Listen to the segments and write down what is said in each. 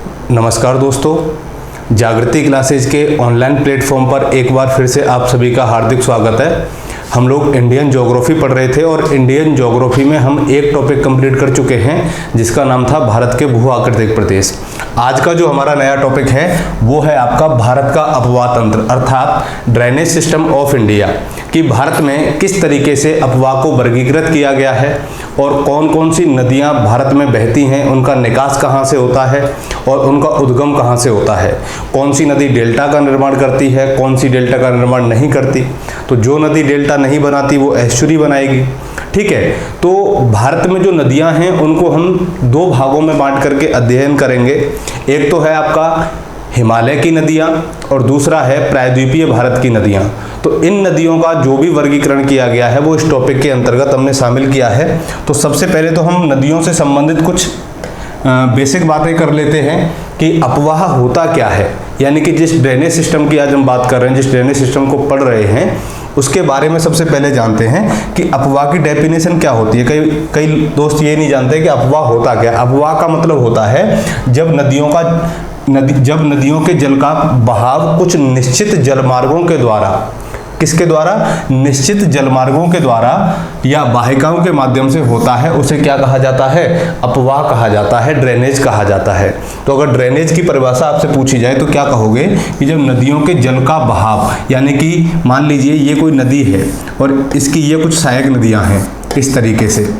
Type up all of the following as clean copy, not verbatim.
नमस्कार दोस्तों, जागृति क्लासेज के ऑनलाइन प्लेटफॉर्म पर एक बार फिर से आप सभी का हार्दिक स्वागत है। हम लोग इंडियन ज्योग्राफी पढ़ रहे थे और इंडियन ज्योग्राफी में हम एक टॉपिक कंप्लीट कर चुके हैं जिसका नाम था भारत के भू आकृतिक प्रदेश। आज का जो हमारा नया टॉपिक है वो है आपका भारत का अपवाह तंत्र अर्थात ड्रेनेज सिस्टम ऑफ इंडिया, कि भारत में किस तरीके से अपवाह को वर्गीकृत किया गया है और कौन कौन सी नदियां भारत में बहती हैं, उनका निकास कहां से होता है और उनका उद्गम कहां से होता है, कौन सी नदी डेल्टा का निर्माण करती है, कौन सी डेल्टा का निर्माण नहीं करती। तो जो नदी डेल्टा नहीं बनाती वो एस्चुरी बनाएगी। ठीक है, तो भारत में जो नदियां हैं उनको हम दो भागों में बांट करके अध्ययन करेंगे। एक तो है आपका हिमालय की नदियां और दूसरा है प्रायद्वीपीय भारत की नदियां। तो इन नदियों का जो भी वर्गीकरण किया गया है वो इस टॉपिक के अंतर्गत हमने शामिल किया है। तो सबसे पहले तो हम नदियों से संबंधित कुछ बेसिक बातें कर लेते हैं कि अपवाह होता क्या है, यानी कि जिस ड्रेनेज सिस्टम की आज हम बात कर रहे हैं, जिस ड्रेनेज सिस्टम को पढ़ रहे हैं उसके बारे में सबसे पहले जानते हैं कि अपवाह की डेफिनेशन क्या होती है। कई दोस्त ये नहीं जानते कि अपवाह होता क्या। अपवाह का मतलब होता है जब नदियों के जल का बहाव कुछ निश्चित जलमार्गों के द्वारा, किसके द्वारा, निश्चित जलमार्गों के द्वारा या वाहिकाओं के माध्यम से होता है, उसे क्या कहा जाता है, अपवाह कहा जाता है, ड्रेनेज कहा जाता है। तो अगर ड्रेनेज की परिभाषा आपसे पूछी जाए तो क्या कहोगे कि जब नदियों के जल का बहाव, यानी कि मान लीजिए ये कोई नदी है और इसकी ये कुछ सहायक नदियां हैं इस तरीके से,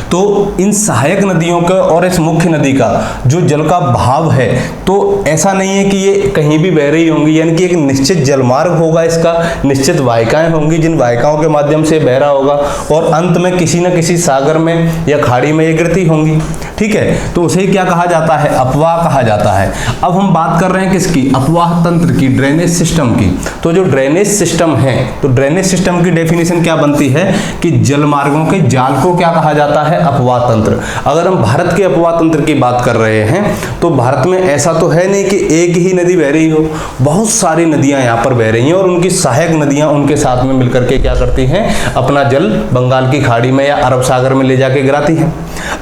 तो इन सहायक नदियों का और इस मुख्य नदी का जो जल का बहाव है, तो ऐसा नहीं है कि ये कहीं भी बह रही होंगी, यानी कि एक निश्चित जलमार्ग होगा, इसका निश्चित वाहिकाएं होंगी जिन वाहिकाओं के माध्यम से बह रहा होगा और अंत में किसी न किसी सागर में या खाड़ी में ये गिरती होंगी। ठीक है, तो उसे क्या कहा जाता है, अपवाह कहा जाता है। अब हम बात कर रहे हैं किसकी, अपवाह तंत्र की, ड्रेनेज सिस्टम की। तो जो ड्रेनेज सिस्टम है, तो ड्रेनेज सिस्टम की डेफिनेशन क्या बनती है कि जलमार्गों के जाल को क्या कहा जाता है, अपवाह तंत्र। अगर हम भारत के अपवाह तंत्र की बात कर रहे हैं तो भारत में ऐसा तो है नहीं कि एक ही नदी बह रही हो, बहुत सारी नदियां यहाँ पर बह रही हैं और उनकी सहायक नदियां उनके साथ में मिलकर के क्या करती हैं, अपना जल बंगाल की खाड़ी में या अरब सागर में ले जाके गिराती हैं।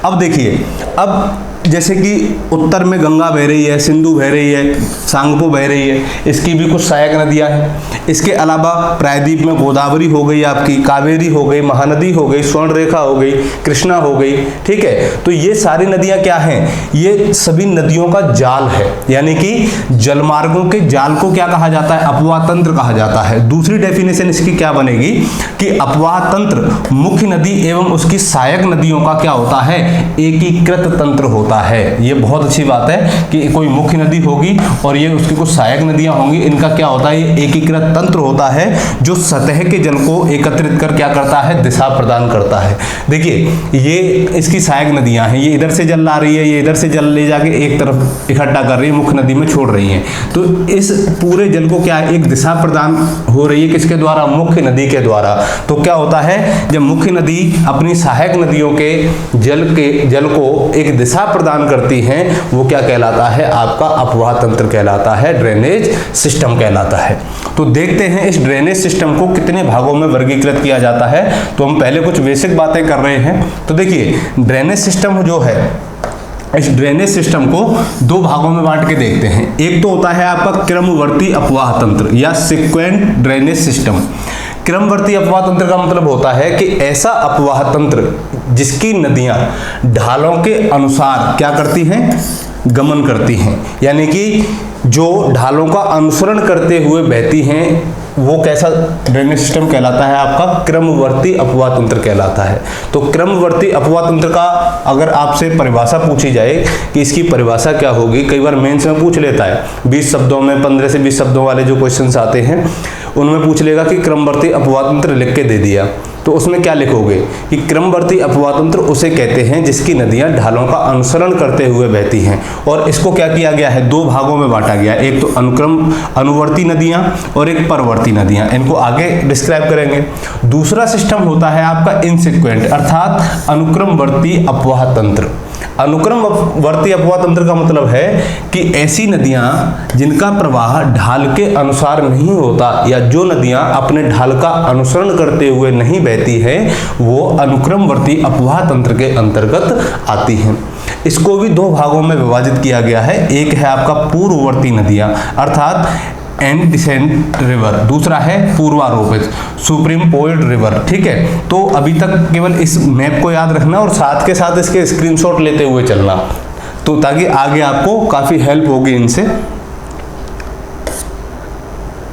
अब देखिए, अब जैसे कि उत्तर में गंगा बह रही है, सिंधु बह रही है, सांगपो बह रही है, इसकी भी कुछ सहायक नदियां हैं। इसके अलावा प्रायद्वीप में गोदावरी हो गई, आपकी कावेरी हो गई, महानदी हो गई, स्वर्णरेखा हो गई, कृष्णा हो गई। ठीक है, तो ये सारी नदियां क्या हैं, ये सभी नदियों का जाल है, यानी कि जलमार्गों के जाल को क्या कहा जाता है, अपवाह तंत्र कहा जाता है। दूसरी डेफिनेशन इसकी क्या बनेगी कि अपवाह तंत्र मुख्य नदी एवं उसकी सहायक नदियों का क्या होता है, एकीकृत तंत्र होता है। ये बहुत अच्छी बात है कि कोई मुख्य नदी होगी और ये उसकी कुछ सहायक नदियां होंगी, इनका क्या होता है, ये एकीकृत तंत्र होता है जो सतह के जल को एकत्रित कर क्या करता है, दिशा प्रदान करता है। देखिए, ये इसकी सहायक नदियां हैं, ये इधर से जल ला रही है, ये इधर से जल ले जाके एक तरफ इकट्ठा कर रही है, मुख्य नदी में छोड़ रही है। तो इस पूरे जल को क्या है, एक दिशा प्रदान हो रही है, किसके द्वारा, मुख्य नदी के द्वारा। तो क्या होता है, जब मुख्य नदी अपनी सहायक नदियों के जल को एक दिशा प्रदान करती हैं, वो क्या कहलाता है, आपका अपवाह तंत्र कहलाता है, ड्रेनेज सिस्टम कहलाता है। तो देखते हैं इस ड्रेनेज सिस्टम को कितने भागों में वर्गीकृत किया जाता है। तो हम पहले कुछ बेसिक बातें कर रहे हैं। तो देखिए, ड्रेनेज सिस्टम जो है, इस ड्रेनेज सिस्टम को दो भागों में बांट के देखते हैं। एक तो होता है आपका क्रमवर्ती अपवाह तंत्र या सीक्वेंट ड्रेनेज सिस्टम। क्रमवर्ती अपवाह तंत्र का मतलब होता है कि ऐसा अपवाह तंत्र जिसकी नदियां ढालों के अनुसार क्या करती हैं, गमन करती हैं, यानी कि जो ढालों का अनुसरण करते हुए बहती हैं, वो कैसा ड्रेनेज सिस्टम कहलाता है, आपका क्रमवर्ती अपवाह तंत्र कहलाता है। तो क्रमवर्ती अपवाह तंत्र का अगर आपसे परिभाषा पूछी जाए कि इसकी परिभाषा क्या होगी, कई बार मेंस में पूछ लेता है 20 शब्दों में, 15 से 20 शब्दों वाले जो क्वेश्चंस आते हैं उनमें पूछ लेगा कि क्रमवर्ती अपवाह तंत्र लिख के दे दिया, तो उसमें क्या लिखोगे कि क्रमवर्ती अपवाह तंत्र उसे कहते हैं जिसकी नदियां ढालों का अनुसरण करते हुए बहती हैं। और इसको क्या किया गया है, दो भागों में बांटा गया, एक तो अनुवर्ती नदियां और एक परवर्ती नदियां, इनको आगे डिस्क्राइब करेंगे। दूसरा सिस्टम होता है आपका इनसिक्वेंट अर्थात अनुक्रमवर्ती अपवाह तंत्र। अनुक्रमवर्ती अपवाह तंत्र का मतलब है कि ऐसी नदियां जिनका प्रवाह ढाल के अनुसार नहीं होता या जो नदियां अपने ढाल का अनुसरण करते हुए नहीं बहती हैं, वो अनुक्रमवर्ती अपवाह तंत्र के अंतर्गत आती हैं। इसको भी दो भागों में विभाजित किया गया है। एक है आपका पूर्ववर्ती नदियां अर्थात एंटीसेंट रिवर, दूसरा है पूर्वारोपित सुप्रीमपोज्ड रिवर। ठीक है, तो अभी तक केवल इस मैप को याद रखना और साथ के साथ इसके स्क्रीनशॉट लेते हुए चलना, तो ताकि आगे आपको काफी हेल्प होगी इनसे।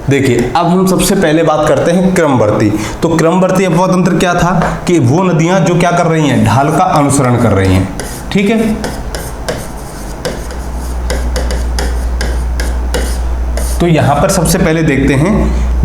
देखिए, अब हम सबसे पहले बात करते हैं क्रमवर्ती। तो क्रमवर्ती अपवाह तंत्र क्या था कि वो नदियां जो क्या कर रही हैं, ढाल का अनुसरण कर रही हैं। ठीक है, तो यहां पर सबसे पहले देखते हैं,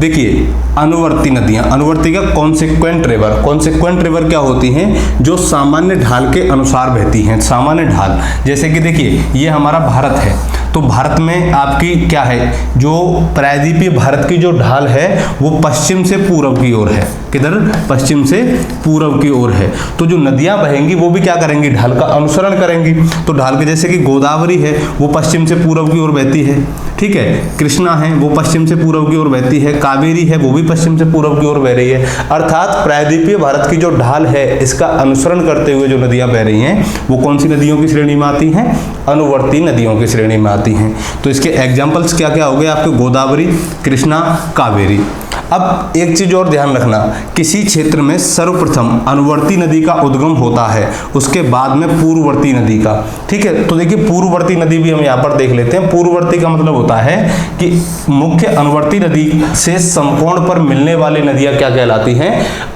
देखिए अनुवर्ती नदियां, अनुवर्ती का कॉन्सिक्वेंट रिवर। कॉन्सिक्वेंट रिवर क्या होती हैं, जो सामान्य ढाल के अनुसार बहती हैं। सामान्य ढाल, जैसे कि देखिए ये हमारा भारत है, तो भारत में आपकी क्या है, जो प्रायद्वीपीय भारत की जो ढाल है वो पश्चिम से पूर्व की ओर है। किधर, पश्चिम से पूर्व की ओर है। तो जो नदियां बहेंगी वो भी क्या करेंगी, ढाल का अनुसरण करेंगी। तो ढाल के जैसे कि गोदावरी है वो पश्चिम से पूर्व की ओर बहती है। ठीक है, कृष्णा है वो पश्चिम से पूर्व की ओर बहती है, कावेरी है वो भी पश्चिम से पूर्व की ओर बह रही है। अर्थात प्रायद्वीपीय भारत की जो ढाल है इसका अनुसरण करते हुए जो नदियां बह रही हैं वो कौन सी नदियों की श्रेणी में आती हैं, अनुवर्ती नदियों की श्रेणी में आती हैं। तो इसके एग्जाम्पल्स क्या क्या हो गए आपके, गोदावरी, कृष्णा, कावेरी। अब एक चीज और ध्यान रखना, किसी क्षेत्र में सर्वप्रथम अनुवर्ती नदी का उद्गम होता है, उसके बाद में पूर्ववर्ती नदी का। ठीक है, तो देखिए पूर्ववर्ती नदी भी हम यहाँ पर देख लेते हैं। पूर्ववर्ती का मतलब होता है कि मुख्य अनुवर्ती नदी से समकोण पर मिलने वाली नदियां क्या कहलाती हैं,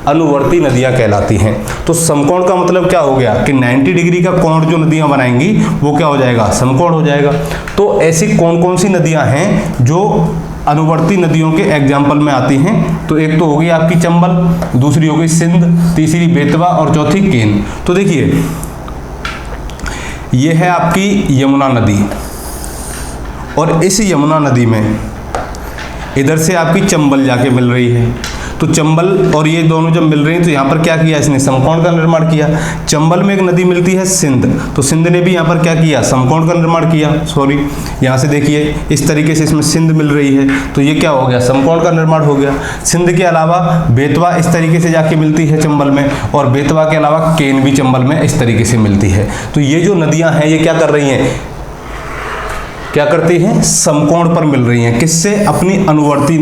अनुवर्ती नदियां कहलाती हैं। तो समकोण का मतलब क्या हो गया कि 90 डिग्री का कोण जो नदियां बनाएंगी वो क्या हो जाएगा, समकोण हो जाएगा। तो ऐसी कौन कौन सी नदियां हैं जो अनुवर्ती नदियों के एग्जाम्पल में आती हैं, तो एक तो होगी आपकी चंबल, दूसरी होगी सिंध, तीसरी बेतवा और चौथी केन। तो देखिए यह है आपकी यमुना नदी, और इस यमुना नदी में इधर से आपकी चंबल जाके मिल रही है। तो चंबल और ये दोनों जब मिल रही हैं तो यहाँ पर क्या किया इसने, समकोण का निर्माण किया। चंबल में एक नदी मिलती है सिंध, तो सिंध ने भी यहाँ पर क्या किया, समकोण का निर्माण किया। सॉरी, यहाँ से देखिए इस तरीके से इसमें सिंध मिल रही है, तो ये क्या हो गया, समकोण का निर्माण हो गया। सिंध के अलावा बेतवा इस तरीके से जाके मिलती है चंबल में, और बेतवा के अलावा केन भी चंबल में इस तरीके से मिलती है। तो ये जो नदियाँ हैं ये क्या कर रही हैं, क्या करती हैं, समकोण पर मिल रही हैं। किससे, अपनी अनुवर्ती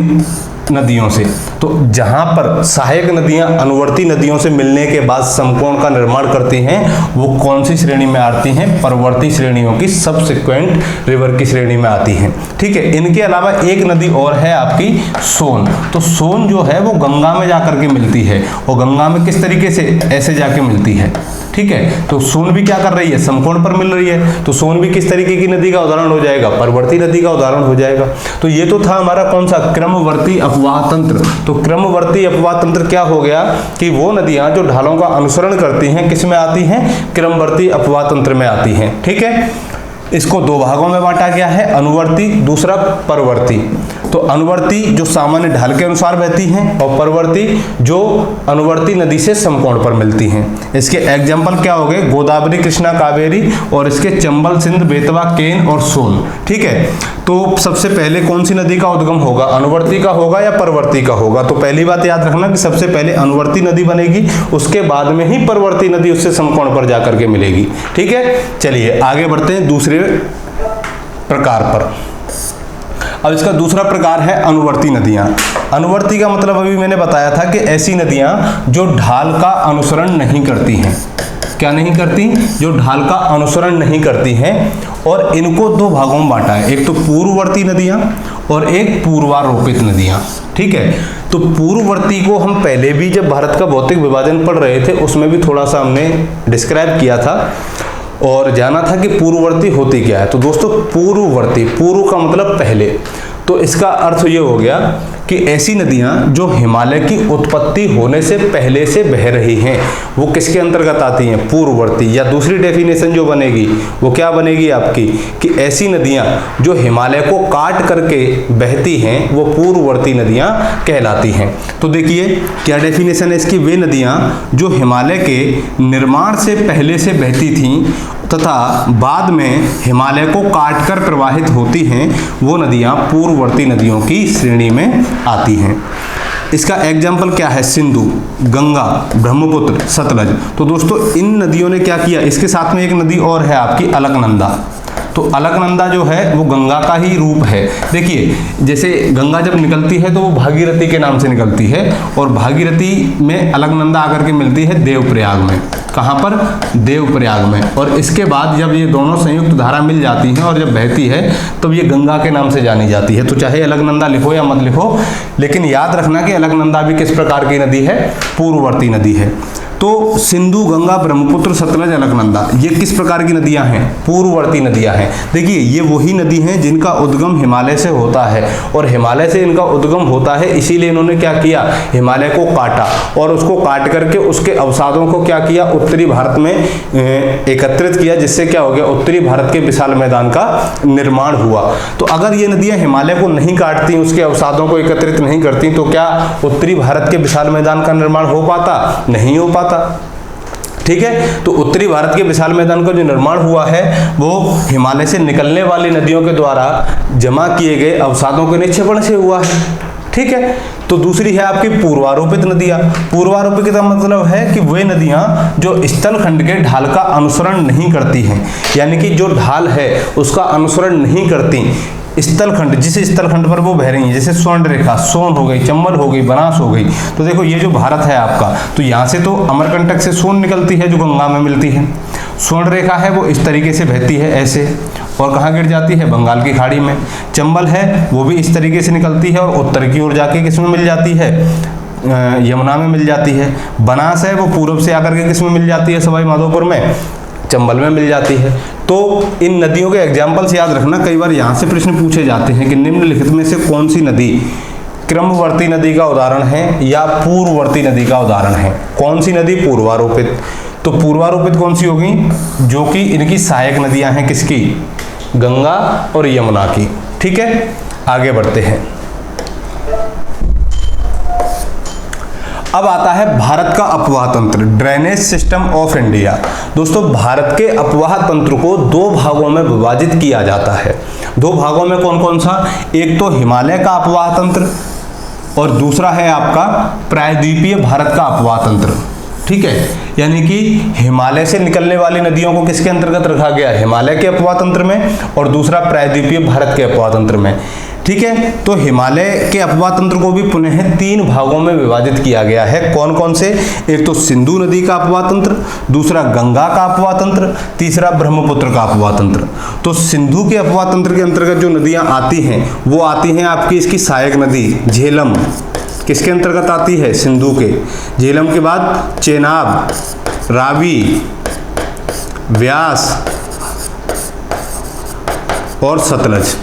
नदियों से। तो जहां पर सहायक नदियां अनुवर्ती नदियों से मिलने के बाद समकोण का निर्माण करती हैं वो कौन सी श्रेणी में आती हैं, परवर्ती श्रेणियों की, सबसिक्वेंट रिवर की श्रेणी में आती हैं। ठीक है, इनके अलावा एक नदी और है आपकी सोन। तो सोन जो है वो गंगा में जाकर के मिलती है, और गंगा में किस तरीके से, ऐसे जाके मिलती है। ठीक है, तो सोन भी क्या कर रही है, समकोण पर मिल रही है। तो सोन भी किस तरीके की नदी का उदाहरण हो जाएगा, परवर्ती नदी का उदाहरण हो जाएगा। तो ये तो था हमारा कौन सा, क्रमवर्ती अपवाह तंत्र। तो क्रमवर्ती अपवाह तंत्र क्या हो गया कि वो नदियां जो ढालों का अनुसरण करती हैं किस में आती हैं, क्रमवर्ती अपवाह तंत्र में आती हैं। ठीक है, इसको दो भागों में बांटा गया है, अनुवर्ती, दूसरा परवर्ती। तो अनुवर्ती जो सामान्य ढाल के अनुसार बहती हैं, और परवर्ती जो अनुवर्ती नदी से समकोण पर मिलती हैं। इसके एग्जाम्पल क्या हो गए, गोदावरी, कृष्णा, कावेरी, और इसके चंबल, सिंध, बेतवा, केन और सोन। ठीक है, तो सबसे पहले कौन सी नदी का उद्गम होगा, अनुवर्ती का होगा या परवर्ती का होगा। तो पहली बात याद रखना कि सबसे पहले अनुवर्ती नदी बनेगी, उसके बाद में ही परवर्ती नदी उससे समकोण पर जाकर के मिलेगी। ठीक है, चलिए आगे बढ़ते हैं दूसरे प्रकार पर। अब इसका दूसरा प्रकार है अनुवर्ती नदियां। अनुवर्ती का मतलब अभी मैंने बताया था कि ऐसी नदियां जो ढाल का अनुसरण नहीं करती हैं। क्या नहीं करती, जो ढाल का अनुसरण नहीं करती हैं, और इनको दो भागों में बांटा है, एक तो पूर्ववर्ती नदियां और एक पूर्वारोपित नदियां। ठीक है, तो पूर्ववर्ती को हम पहले भी जब भारत का भौतिक विभाजन पढ़ रहे थे उसमें भी थोड़ा सा हमने डिस्क्राइब किया था और जाना था कि पूर्ववर्ती होती क्या है। तो दोस्तों पूर्ववर्ती, पूर्व का मतलब पहले, तो इसका अर्थ ये हो गया कि ऐसी नदियां जो हिमालय की उत्पत्ति होने से पहले से बह रही हैं वो किसके अंतर्गत आती हैं, पूर्ववर्ती। या दूसरी डेफिनेशन जो बनेगी वो क्या बनेगी आपकी, कि ऐसी नदियां जो हिमालय को काट करके बहती हैं वो पूर्ववर्ती नदियां कहलाती हैं। तो देखिए क्या डेफिनेशन है इसकी, वे नदियां जो हिमालय के निर्माण से पहले से बहती थीं तथा बाद में हिमालय को काटकर प्रवाहित होती हैं वो नदियां पूर्ववर्ती नदियों की श्रेणी में आती हैं। इसका एग्जाम्पल क्या है? सिंधु, गंगा, ब्रह्मपुत्र, सतलज। तो दोस्तों इन नदियों ने क्या किया, इसके साथ में एक नदी और है आपकी अलकनंदा। तो अलकनंदा जो है वो गंगा का ही रूप है। देखिए जैसे गंगा जब निकलती है तो वो भागीरथी के नाम से निकलती है, और भागीरथी में अलकनंदा आकर के मिलती है देवप्रयाग में। कहाँ पर? देवप्रयाग में। और इसके बाद जब ये दोनों संयुक्त धारा मिल जाती हैं और जब बहती है तब ये गंगा के नाम से जानी जाती है। तो चाहे अलकनंदा लिखो या मत लिखो, लेकिन याद रखना कि अलकनंदा भी किस प्रकार की नदी है? पूर्ववर्ती नदी है। तो सिंधु, गंगा, ब्रह्मपुत्र, सतलज, अलकनंदा ये किस प्रकार की नदियां हैं? पूर्ववर्ती नदियां हैं। देखिए ये वही नदी हैं जिनका उद्गम हिमालय से होता है, और हिमालय से इनका उद्गम होता है, इसीलिए इन्होंने क्या किया? हिमालय को काटा, और उसको काट करके उसके अवसादों को क्या किया? उत्तरी भारत में एकत्रित किया, जिससे क्या हो गया? उत्तरी भारत के विशाल मैदान का निर्माण हुआ। तो अगर ये नदियां हिमालय को नहीं काटती, उसके अवसादों को एकत्रित नहीं करती, तो क्या उत्तरी भारत के विशाल मैदान का निर्माण हो पाता? नहीं हो पाता। ठीक है, तो उत्तरी भारत के विशाल मैदान का जो निर्माण हुआ है वो हिमालय से निकलने वाली नदियों के द्वारा जमा किए गए अवसादों के निक्षेपण से हुआ है। ठीक है, तो दूसरी है आपकी पूर्वारोपित नदियां। पूर्वारोपित का मतलब है कि वे नदियां जो स्थलखंड के ढाल का अनुसरण नहीं करती हैं, यानी कि जो ढाल है उसका अनुसरण नहीं करती, स्थलखंड, जिस स्थलखंड पर वो बह रही है, जैसे स्वर्ण रेखा, सोन हो गई, चंबल हो गई, बनास हो गई। तो देखो ये जो भारत है आपका, तो यहाँ से तो अमरकंटक से सोन निकलती है जो गंगा में मिलती है। स्वर्ण रेखा है वो इस तरीके से बहती है ऐसे, और कहाँ गिर जाती है? बंगाल की खाड़ी में। चंबल है वो भी इस तरीके से निकलती है और उत्तर की ओर जाके किस में मिल जाती है? यमुना में मिल जाती है। बनास है वो पूर्व से आकर के किस में मिल जाती है? सवाई माधोपुर में, चंबल में मिल जाती है। तो इन नदियों के एग्जाम्पल्स याद रखना, कई बार यहाँ से प्रश्न पूछे जाते हैं कि निम्नलिखित में से कौन सी नदी क्रमवर्ती नदी का उदाहरण है या पूर्ववर्ती नदी का उदाहरण है? कौन सी नदी? पूर्वारोपित। तो पूर्वारोपित कौन सी होगी? जो कि इनकी सहायक नदियां हैं, किसकी? गंगा और यमुना की। ठीक है, आगे बढ़ते हैं। अब आता है भारत का अपवाह तंत्र, ड्रेनेज सिस्टम ऑफ इंडिया। दोस्तों भारत के अपवाह तंत्र को दो भागों में विभाजित किया जाता है। दो भागों में कौन कौन सा? एक तो हिमालय का अपवाह तंत्र और दूसरा है आपका प्रायद्वीपीय भारत का अपवाह तंत्र। ठीक है, यानी कि हिमालय से निकलने वाली नदियों को किसके अंतर्गत रखा गया? हिमालय के अपवाह तंत्र में, और दूसरा प्रायद्वीपीय भारत के अपवाह तंत्र में। ठीक है, तो हिमालय के अपवाह तंत्र को भी पुनः 3 भागों में विभाजित किया गया है। कौन कौन से? एक तो सिंधु नदी का अपवाह तंत्र, दूसरा गंगा का अपवाह तंत्र, तीसरा ब्रह्मपुत्र का अपवाह तंत्र। तो सिंधु के अपवाह तंत्र के अंतर्गत जो नदियां आती हैं वो आती हैं आपकी इसकी सहायक नदी झेलम, किसके अंतर्गत आती है? सिंधु के। झेलम के बाद चेनाब, रावी, व्यास और सतलज,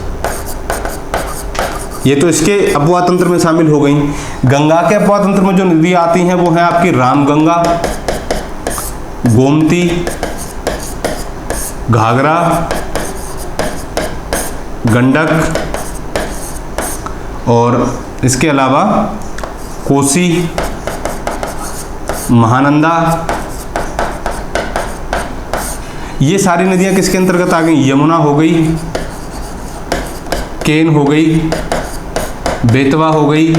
ये तो इसके अपवाह तंत्र में शामिल हो गई। गंगा के अपवाह तंत्र में जो नदियां आती हैं वो है आपकी रामगंगा, गोमती, घाघरा, गंडक और इसके अलावा कोसी, महानंदा। ये सारी नदियां किसके अंतर्गत आ गई? यमुना हो गई, केन हो गई, बेतवा हो गई,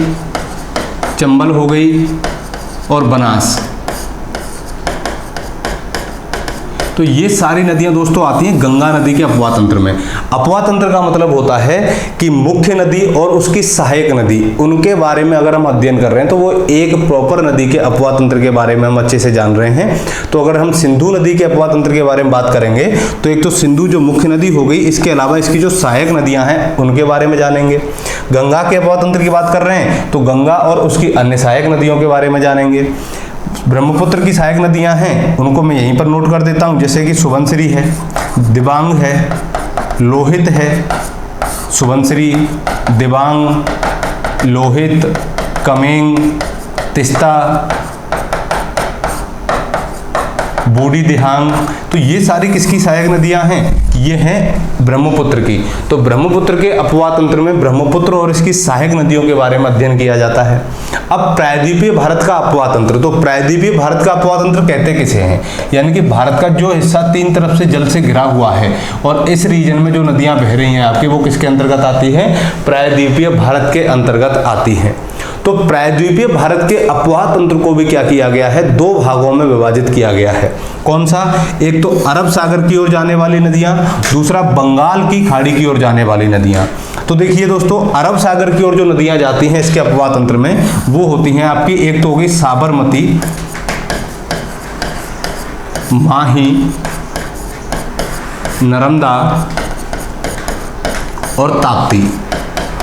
चंबल हो गई और बनास। तो ये सारी नदियां दोस्तों आती हैं गंगा नदी के अपवाह तंत्र में। अपवाह तंत्र का मतलब होता है कि मुख्य नदी और उसकी सहायक नदी, उनके बारे में अगर हम अध्ययन कर रहे हैं तो वो एक प्रॉपर नदी के अपवाह तंत्र के बारे में हम अच्छे से जान रहे हैं। तो अगर हम सिंधु नदी के अपवाह तंत्र के बारे में बात करेंगे तो एक तो सिंधु जो मुख्य नदी हो गई, इसके अलावा इसकी जो सहायक नदियां हैं उनके बारे में जानेंगे। गंगा के अपवाह तंत्र की बात कर रहे हैं तो गंगा और उसकी अन्य सहायक नदियों के बारे में जानेंगे। ब्रह्मपुत्र की सहायक नदियां हैं उनको मैं यहीं पर नोट कर देता हूं, जैसे कि सुबनसिरी है, दिबांग है, लोहित है, सुबनसिरी, दिबांग, लोहित, कमेंग, तिस्ता, बूढ़ी दिहांग। तो ये सारी किसकी सहायक नदियां हैं? ये हैं ब्रह्मपुत्र की। तो ब्रह्मपुत्र के अपवाह तंत्र में ब्रह्मपुत्र और इसकी सहायक नदियों के बारे में अध्ययन किया जाता है। अब प्रायद्वीपीय भारत का अपवाह तंत्र, तो प्रायद्वीपीय भारत का अपवाह तंत्र कहते किसे हैं? यानी कि भारत का जो हिस्सा 3 तरफ से जल से घिरा हुआ है और इस रीजन में जो नदियां बह रही हैं आपकी, वो किसके अंतर्गत आती है? प्रायद्वीपीय भारत के अंतर्गत आती हैं। तो प्रायद्वीपीय भारत के अपवाह तंत्र को भी क्या किया गया है, दो भागों में विभाजित किया गया है। कौन सा? एक तो अरब सागर की ओर जाने वाली नदियां, दूसरा बंगाल की खाड़ी की ओर जाने वाली नदियां। तो देखिए दोस्तों, अरब सागर की ओर जो नदियां जाती हैं इसके अपवाह तंत्र में, वो होती हैं आपकी, एक तो होगी साबरमती, माही, नर्मदा और ताप्ती।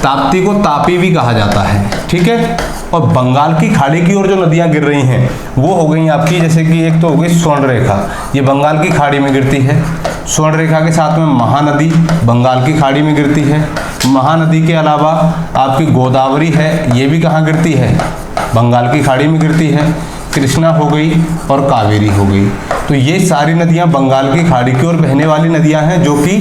ताप्ती को तापी भी कहा जाता है, ठीक है। और बंगाल की खाड़ी की ओर जो नदियां गिर रही हैं वो हो गई आपकी, जैसे कि एक तो हो गई स्वर्णरेखा, ये बंगाल की खाड़ी में गिरती है। स्वर्णरेखा के साथ में महानदी बंगाल की खाड़ी में गिरती है। महानदी के अलावा आपकी गोदावरी है, ये भी कहाँ गिरती है, बंगाल की खाड़ी में गिरती है। कृष्णा हो गई और कावेरी हो गई। तो ये सारी नदियां बंगाल की खाड़ी की ओर बहने वाली नदियां हैं जो कि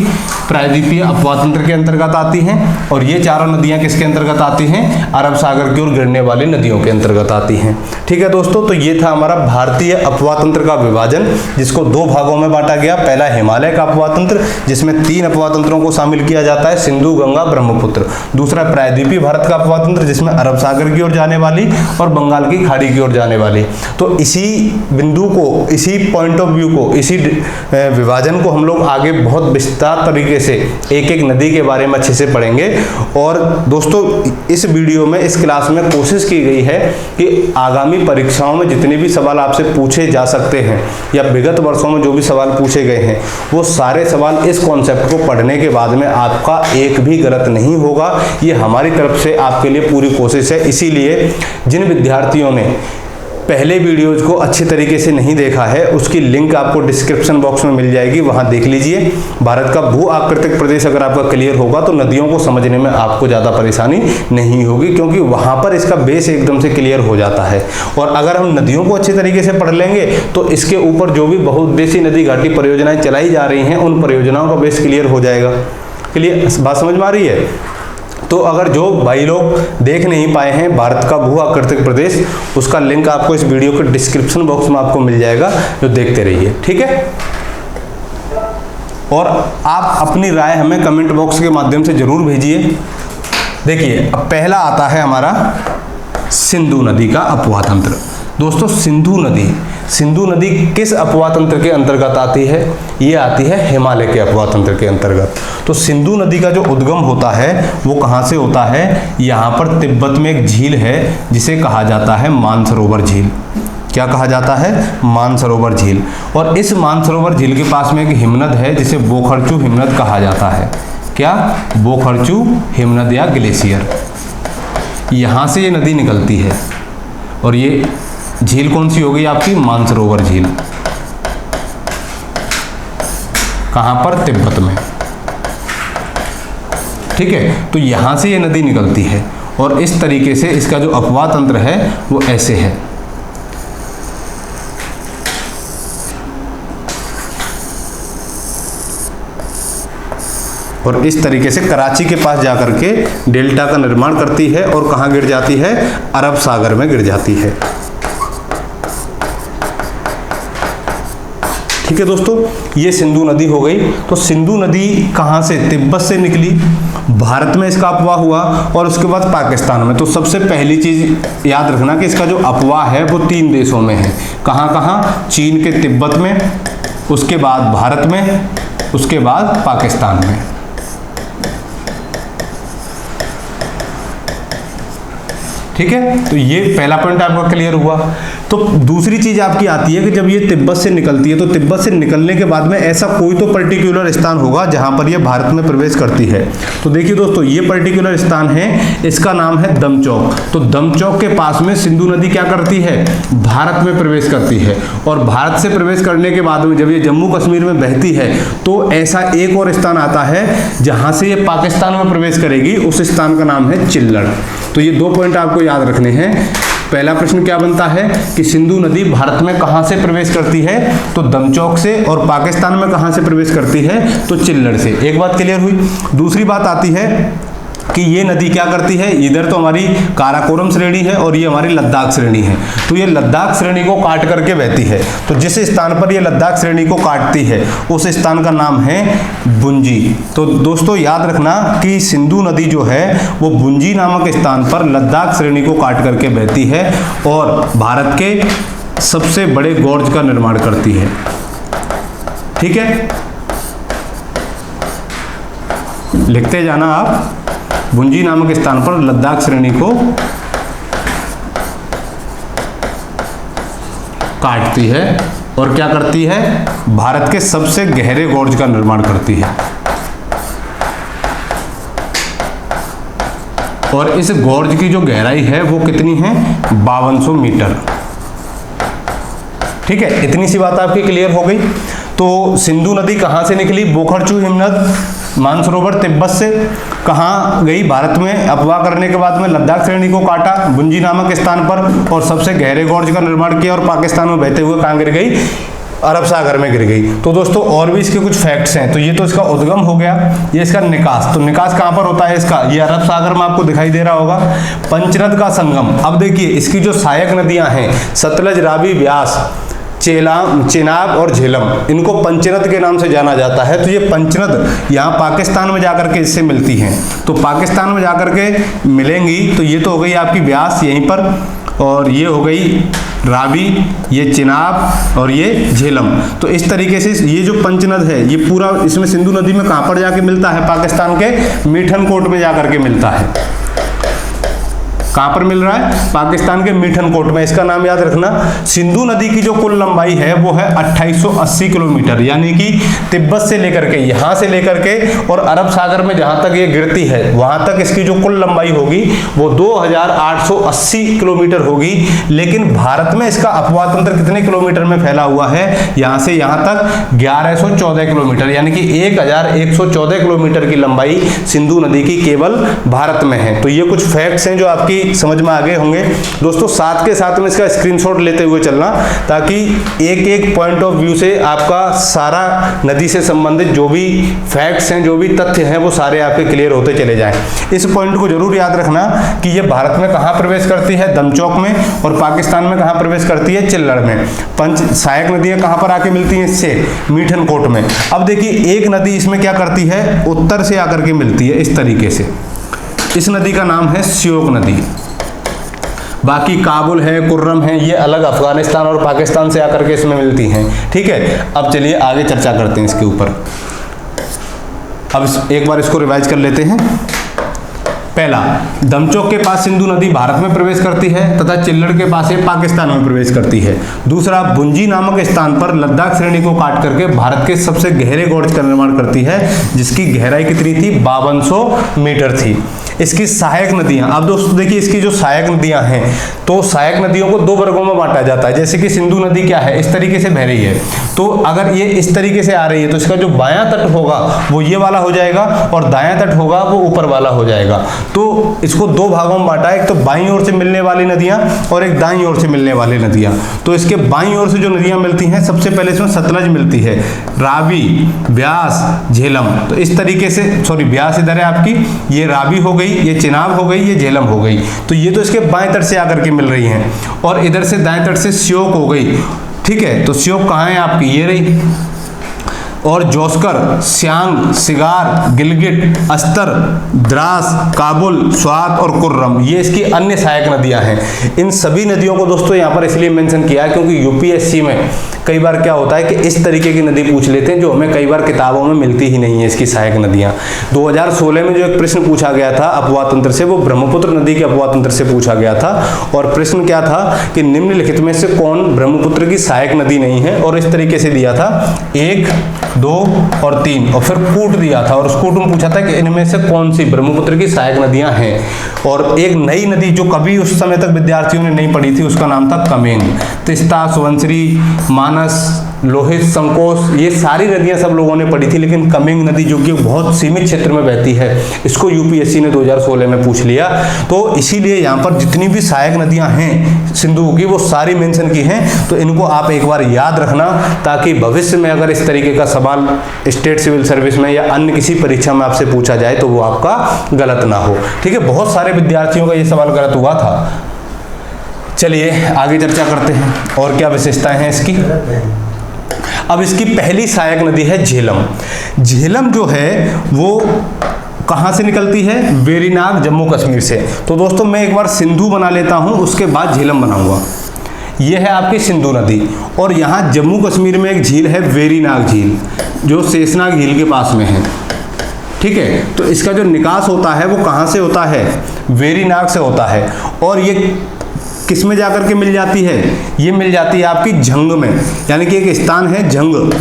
प्रायद्वीपीय अपवाह तंत्र के अंतर्गत आती हैं, और ये चारों नदियां किसके अंतर्गत आती हैं, अरब सागर की ओर गिरने वाली नदियों के अंतर्गत आती हैं। ठीक है दोस्तों, तो ये था हमारा भारतीय अपवाह तंत्र का विभाजन, जिसको दो भागों में बांटा गया। पहला हिमालय का अपवाह तंत्र, जिसमें 3 अपवाह तंत्रों को शामिल किया जाता है, सिंधु, गंगा, ब्रह्मपुत्र। दूसरा प्रायद्वीपीय भारत का अपवाह तंत्र, जिसमें अरब सागर की ओर जाने वाली और बंगाल की खाड़ी की ओर जाने वाली। तो इसी बिंदु को, इसी पॉइंट ऑफ व्यू को, इसी विभाजन को हम लोग आगे बहुत विस्तार तरीके से एक एक नदी के बारे में अच्छे से पढ़ेंगे। और दोस्तों, इस वीडियो में, इस क्लास में कोशिश की गई है कि आगामी परीक्षाओं में जितने भी सवाल आपसे पूछे जा सकते हैं या विगत वर्षों में जो भी सवाल पूछे गए हैं, वो सारे सवाल इस कॉन्सेप्ट को पढ़ने के बाद में आपका एक भी गलत नहीं होगा। ये हमारी तरफ से आपके लिए पूरी कोशिश है। इसीलिए जिन विद्यार्थियों ने पहले वीडियोज को अच्छी तरीके से नहीं देखा है, उसकी लिंक आपको डिस्क्रिप्शन बॉक्स में मिल जाएगी, वहां देख लीजिए। भारत का भू आकृतिक प्रदेश अगर आपका क्लियर होगा तो नदियों को समझने में आपको ज़्यादा परेशानी नहीं होगी, क्योंकि वहां पर इसका बेस एकदम से क्लियर हो जाता है। और अगर हम नदियों को अच्छी तरीके से पढ़ लेंगे तो इसके ऊपर जो भी बहुउद्देशीय नदी घाटी परियोजनाएं चलाई जा रही हैं, उन परियोजनाओं का बेस क्लियर हो जाएगा। क्लियर, बात समझ में आ रही है? तो अगर जो भाई लोग देख नहीं पाए हैं भारत का भू आकृतिक प्रदेश, उसका लिंक आपको इस वीडियो के डिस्क्रिप्शन बॉक्स में आपको मिल जाएगा, जो देखते रहिए, ठीक है। और आप अपनी राय हमें कमेंट बॉक्स के माध्यम से जरूर भेजिए। देखिए, अब पहला आता है हमारा सिंधु नदी का अपवाह तंत्र। दोस्तों, सिंधु नदी किस अपवाह तंत्र के अंतर्गत आती है? ये आती है हिमालय के अपवाह तंत्र के अंतर्गत। तो सिंधु नदी का जो उद्गम होता है वो कहाँ से होता है? यहाँ पर तिब्बत में एक झील है जिसे कहा जाता है मानसरोवर झील। क्या कहा जाता है? मानसरोवर झील। और इस मानसरोवर झील के पास में एक हिमनद है जिसे बोखरचू हिमनद कहा जाता है। क्या? बोखरचू हिमनद या ग्लेशियर। यहाँ से ये नदी निकलती है और ये झील कौन सी हो गई आपकी? मानसरोवर झील। कहां पर? तिब्बत में। ठीक है, तो यहां से ये नदी निकलती है और इस तरीके से इसका जो अपवाह तंत्र है वो ऐसे है। और इस तरीके से कराची के पास जाकर के डेल्टा का निर्माण करती है और कहां गिर जाती है? अरब सागर में गिर जाती है। ठीक है दोस्तों, ये सिंधु नदी हो गई। तो सिंधु नदी कहाँ से? तिब्बत से निकली, भारत में इसका अपवाह हुआ और उसके बाद पाकिस्तान में। तो सबसे पहली चीज याद रखना कि इसका जो अपवाह है वो 3 देशों में है। कहाँ कहाँ? चीन के तिब्बत में, उसके बाद भारत में, उसके बाद पाकिस्तान में। ठीक है, तो ये पहला पॉइंट आपका क्लियर हुआ। तो दूसरी चीज आपकी आती है कि जब ये तिब्बत से निकलती है तो तिब्बत से निकलने के बाद में ऐसा कोई तो पर्टिकुलर स्थान होगा जहां पर ये भारत में प्रवेश करती है। तो देखिए दोस्तों, ये पर्टिकुलर स्थान है, इसका नाम है दमचौक। तो दमचौक के पास में सिंधु नदी क्या करती है? भारत में प्रवेश करती है। और भारत से प्रवेश करने के बाद में जब ये जम्मू कश्मीर में बहती है तो ऐसा एक और स्थान आता है जहां से ये पाकिस्तान में प्रवेश करेगी, उस स्थान का नाम है चिल्लड़। तो ये 2 पॉइंट आपको याद रखने हैं। पहला प्रश्न क्या बनता है कि सिंधु नदी भारत में कहां से प्रवेश करती है? तो दमचौक से। और पाकिस्तान में कहां से प्रवेश करती है? तो चिल्लड़ से। एक बात क्लियर हुई। दूसरी बात आती है कि ये नदी क्या करती है, इधर तो हमारी काराकोरम श्रेणी है और ये हमारी लद्दाख श्रेणी है, तो ये लद्दाख श्रेणी को काट करके बहती है। तो जिस स्थान पर ये लद्दाख श्रेणी को काटती है उस स्थान का नाम है बुंजी। तो दोस्तों याद रखना कि सिंधु नदी जो है वो बुंजी नामक स्थान पर लद्दाख श्रेणी को काट करके बहती है और भारत के सबसे बड़े गॉर्ज का निर्माण करती है। ठीक है, लिखते जाना आप, बुंजी नामक स्थान पर लद्दाख श्रेणी को काटती है और क्या करती है, भारत के सबसे गहरे गॉर्ज का निर्माण करती है। और इस गॉर्ज की जो गहराई है वो कितनी है, 5200 मीटर। ठीक है, इतनी सी बात आपकी क्लियर हो गई। तो सिंधु नदी कहाँ से निकली, बोखरचू हिमनद मानसरोवर तिब्बत से कहाँ गई, भारत में अफवाह करने के बाद में लद्दाख श्रेणी को काटा बुंजी नामक स्थान पर और सबसे गहरे गॉर्ज का निर्माण किया और पाकिस्तान में बहते हुए कहाँ गिर गई, अरब सागर में गिर गई। तो दोस्तों और भी इसके कुछ फैक्ट्स हैं। तो ये तो इसका उद्गम हो गया, ये इसका निकास, तो निकास कहाँ पर होता है इसका, ये अरब सागर में आपको दिखाई दे रहा होगा। पंचनद का संगम, अब देखिए इसकी जो सहायक नदियां हैं सतलज, रावी, ब्यास, चेनाब और झेलम, इनको पंचनद के नाम से जाना जाता है। तो ये पंचनद यहाँ पाकिस्तान में जाकर के इससे मिलती हैं, तो पाकिस्तान में जाकर के मिलेंगी। तो ये तो हो गई आपकी ब्यास यहीं पर, और ये हो गई रावी, ये चेनाब और ये झेलम। तो इस तरीके से ये जो पंचनद है ये पूरा इसमें सिंधु नदी में कहाँ पर जाके मिलता है, पाकिस्तान के मिठनकोट में जाकर के मिलता है। कहाँ पर मिल रहा है, पाकिस्तान के मिठनकोट में। इसका नाम याद रखना। सिंधु नदी की जो कुल लंबाई है वो है 2880 किलोमीटर, यानी कि तिब्बत से लेकर के, यहाँ से लेकर के और अरब सागर में जहाँ तक ये गिरती है वहाँ तक इसकी जो कुल लंबाई होगी वो 2880 किलोमीटर होगी। लेकिन भारत में इसका अपवाह तंत्र कितने किलोमीटर में फैला हुआ है, यहाँ से यहाँ तक 1114 किलोमीटर, यानी कि 1114 किलोमीटर की लंबाई सिंधु नदी की केवल भारत में है। तो ये कुछ फैक्ट्स हैं जो आपकी समझ में आ गए होंगे दोस्तों। साथ के साथ में इसका स्क्रीनशॉट लेते हुए चलना, ताकि एक एक पॉइंट ऑफ व्यू से आपका सारा नदी से संबंधित जो भी फैक्ट्स हैं, जो भी तथ्य हैं, वो सारे आपके क्लियर होते चले जाएं। इस पॉइंट को जरूर याद रखना कि ये भारत में कहाँ प्रवेश करती है, दमचौक में, और पाकिस्तान में कहाँ प्रवेश करती है, चिल्लड़ में। पंच सहायक नदियां कहाँ पर आके मिलती हैं, इससे मिठनकोट में। अब देखिए एक नदी इसमें क्या करती है, उत्तर से आकर के मिलती है इस तरीके से। इस नदी का नाम है श्योक नदी। बाकी काबुल है, कुर्रम है, ये अलग अफगानिस्तान और पाकिस्तान से आकर के इसमें मिलती हैं। ठीक है, अब चलिए आगे चर्चा करते हैं इसके ऊपर। अब एक बार इसको रिवाइज कर लेते हैं। पहला, दमचौक के पास सिंधु नदी भारत में प्रवेश करती है तथा चिल्लड़ के पास ये पाकिस्तान में प्रवेश करती है। दूसरा, बुंजी नामक स्थान पर लद्दाख श्रेणी को काट करके भारत के सबसे गहरे गॉर्ज का निर्माण करती है, जिसकी गहराई कितनी थी, 5200 मीटर थी। इसकी सहायक नदियां, अब दोस्तों देखिए इसकी जो सहायक नदियां हैं, तो सहायक नदियों को दो वर्गों में बांटा जाता है। जैसे कि सिंधु नदी क्या है, इस तरीके से बह रही है, तो अगर ये इस तरीके से आ रही है तो इसका जो बायां तट होगा वो ये वाला हो जाएगा और दायां तट होगा वो ऊपर वाला हो जाएगा। तो इसको दो भागों में बांटा है, एक तो बाईं ओर से मिलने वाली नदियां और एक दाईं ओर से मिलने वाली नदियां। तो इसके बाईं ओर से जो नदियां मिलती हैं, सबसे पहले इसमें सतलज मिलती है, रावी, ब्यास, झेलम। तो इस तरीके से, सॉरी ब्यास इधर है आपकी, ये रावी हो गई, ये चिनाब हो गई, ये झेलम हो गई। तो ये तो इसके बाएं तट से आकर के मिल रही हैं, और इधर से दाएं तट से श्योक हो गई। ठीक है, तो श्योक कहाँ है आपकी, ये रही। और जोस्कर, सियांग, सिगार, गिलगिट, अस्तर, द्रास, काबुल, स्वात और कुर्रम, ये इसकी अन्य सहायक नदियां हैं। इन सभी नदियों को दोस्तों यहाँ पर इसलिए मेंशन किया है क्योंकि यूपीएससी में कई बार क्या होता है कि इस तरीके की नदी पूछ लेते हैं जो हमें कई बार किताबों में मिलती ही नहीं है, इसकी सहायक नदियां। 2016 में जो एक प्रश्न पूछा गया था अपवाह तंत्र से, वो ब्रह्मपुत्र नदी के अपवाह तंत्र से पूछा गया था। और प्रश्न क्या था कि निम्नलिखित में से कौन ब्रह्मपुत्र की सहायक नदी नहीं है, और इस तरीके से दिया था 1, 2 और 3, और फिर कूट दिया था, और उस कूट में पूछा था कि इनमें से कौन सी ब्रह्मपुत्र की सहायक नदियां हैं। और एक नई नदी जो कभी उस समय तक विद्यार्थियों ने नहीं पढ़ी थी, उसका नाम था कमेंग। तिस्ता, सुबनसिरी, मानस, लोहित, संकोच, ये सारी नदियां सब लोगों ने पढ़ी थी, लेकिन कमेंग नदी जो कि बहुत सीमित क्षेत्र में बहती है, इसको यूपीएससी ने 2016 में पूछ लिया। तो इसीलिए यहाँ पर जितनी भी सहायक नदियां हैं सिंधु की वो सारी मेंशन की हैं, तो इनको आप एक बार याद रखना, ताकि भविष्य में अगर इस तरीके का सवाल स्टेट सिविल सर्विस में या अन्य किसी परीक्षा में आपसे पूछा जाए तो वो आपका गलत ना हो। ठीक है, बहुत सारे विद्यार्थियों का ये सवाल गलत हुआ था। चलिए आगे चर्चा करते हैं और क्या विशेषताएं हैं इसकी। अब इसकी पहली सहायक नदी है झेलम। झेलम जो है वो कहाँ से निकलती है? वेरीनाग, जम्मू कश्मीर से। तो दोस्तों मैं एक बार सिंधु बना लेता हूँ, उसके बाद झेलम बनाऊंगा। ये है आपकी सिंधु नदी, और यहाँ जम्मू कश्मीर में एक झील है वेरीनाग झील, जो शेषनाग झील के पास में है। ठीक है, तो इसका जो निकास होता है वो कहाँ से होता है? वेरीनाग से होता है। और ये किस में जाकर के मिल जाती है? ये मिल जाती है आपकी झंग में, यानी कि एक स्थान है झंग